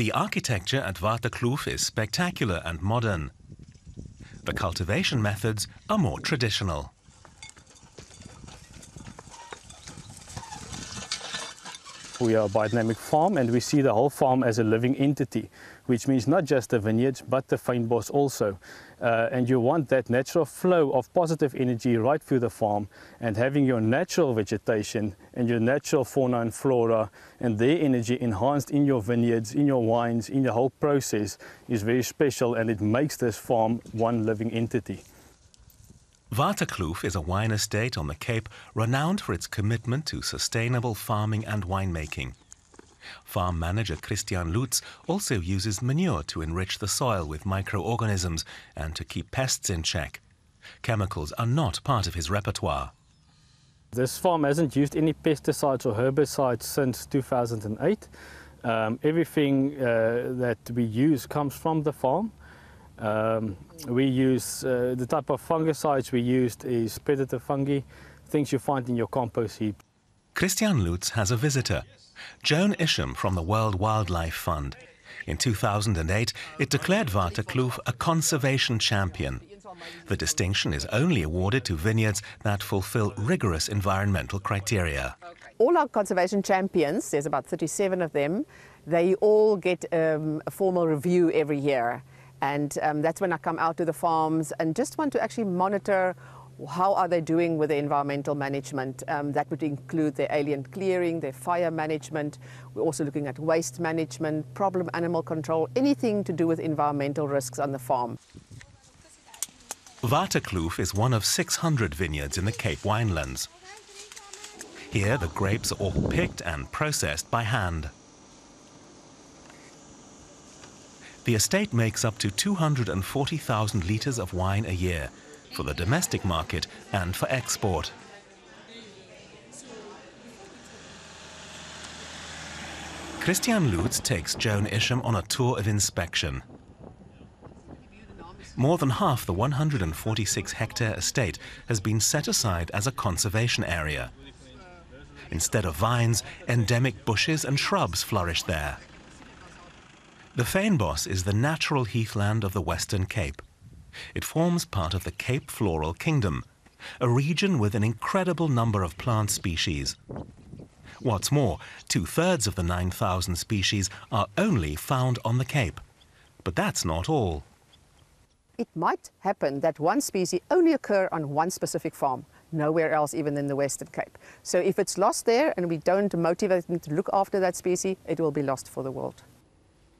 The architecture at Waterkloof is spectacular and modern. The cultivation methods are more traditional. We are a biodynamic farm and we see the whole farm as a living entity, which means not just the vineyards but the fynbos also. And you want that natural flow of positive energy right through the farm, and having your natural vegetation and your natural fauna and flora and their energy enhanced in your vineyards, in your wines, in the whole process is very special, and it makes this farm one living entity. Waterkloof is a wine estate on the Cape renowned for its commitment to sustainable farming and winemaking. Farm manager Christian Lutz also uses manure to enrich the soil with microorganisms and to keep pests in check. Chemicals are not part of his repertoire. This farm hasn't used any pesticides or herbicides since 2008. Everything that we use comes from the farm. We use the type of fungicides we used is predator fungi, things you find in your compost heap. Christian Lutz has a visitor, Joan Isham from the World Wildlife Fund. In 2008, it declared Waterkloof a conservation champion. The distinction is only awarded to vineyards that fulfill rigorous environmental criteria. All our conservation champions, there's about 37 of them, they all get a formal review every year. And that's when I come out to the farms and just want to actually monitor how are they doing with the environmental management. That would include their alien clearing, their fire management. We're also looking at waste management, problem animal control, anything to do with environmental risks on the farm. Waterkloof is one of 600 vineyards in the Cape Winelands. Here the grapes are all picked and processed by hand. The estate makes up to 240,000 litres of wine a year, for the domestic market and for export. Christian Lutz takes Joan Isham on a tour of inspection. More than half the 146-hectare estate has been set aside as a conservation area. Instead of vines, endemic bushes and shrubs flourish there. The fynbos is the natural heathland of the Western Cape. It forms part of the Cape Floral Kingdom, a region with an incredible number of plant species. What's more, 2/3 of the 9,000 species are only found on the Cape. But that's not all. It might happen that one species only occur on one specific farm, nowhere else even in the Western Cape. So if it's lost there and we don't motivate them to look after that species, it will be lost for the world.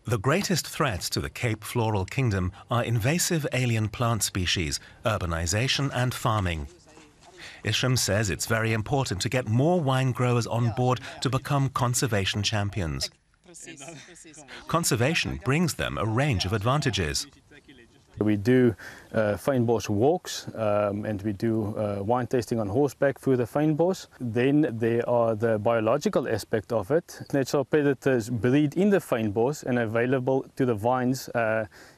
The greatest threats to the Cape Floral Kingdom are invasive alien plant species, urbanization and farming. Isham says it's very important to get more wine growers on board to become conservation champions. Conservation brings them a range of advantages. We do fynbos walks and we do wine tasting on horseback through the fynbos. Then there are the biological aspect of it. Natural predators breed in the fynbos and available to the vines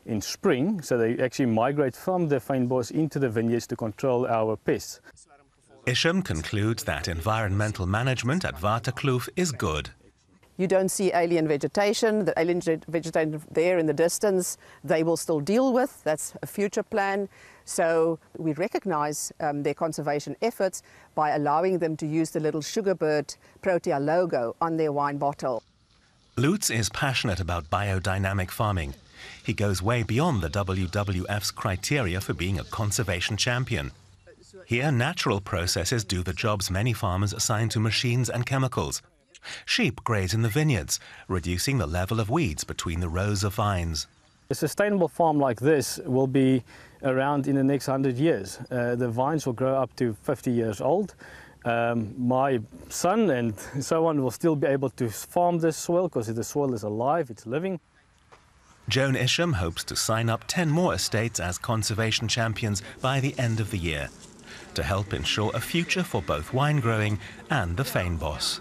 in spring, so they actually migrate from the fynbos into the vineyards to control our pests. Isham concludes that environmental management at Waterkloof is good. You don't see alien vegetation. The alien vegetation there in the distance, they will still deal with. That's a future plan. So we recognize their conservation efforts by allowing them to use the little sugarbird Protea logo on their wine bottle. Lutz is passionate about biodynamic farming. He goes way beyond the WWF's criteria for being a conservation champion. Here, natural processes do the jobs many farmers assign to machines and chemicals. Sheep graze in the vineyards, reducing the level of weeds between the rows of vines. A sustainable farm like this will be around in the next 100 years. The vines will grow up to 50 years old. My son and so on will still be able to farm this soil because the soil is alive, it's living. Joan Isham hopes to sign up 10 more estates as conservation champions by the end of the year, to help ensure a future for both wine growing and the fynbos.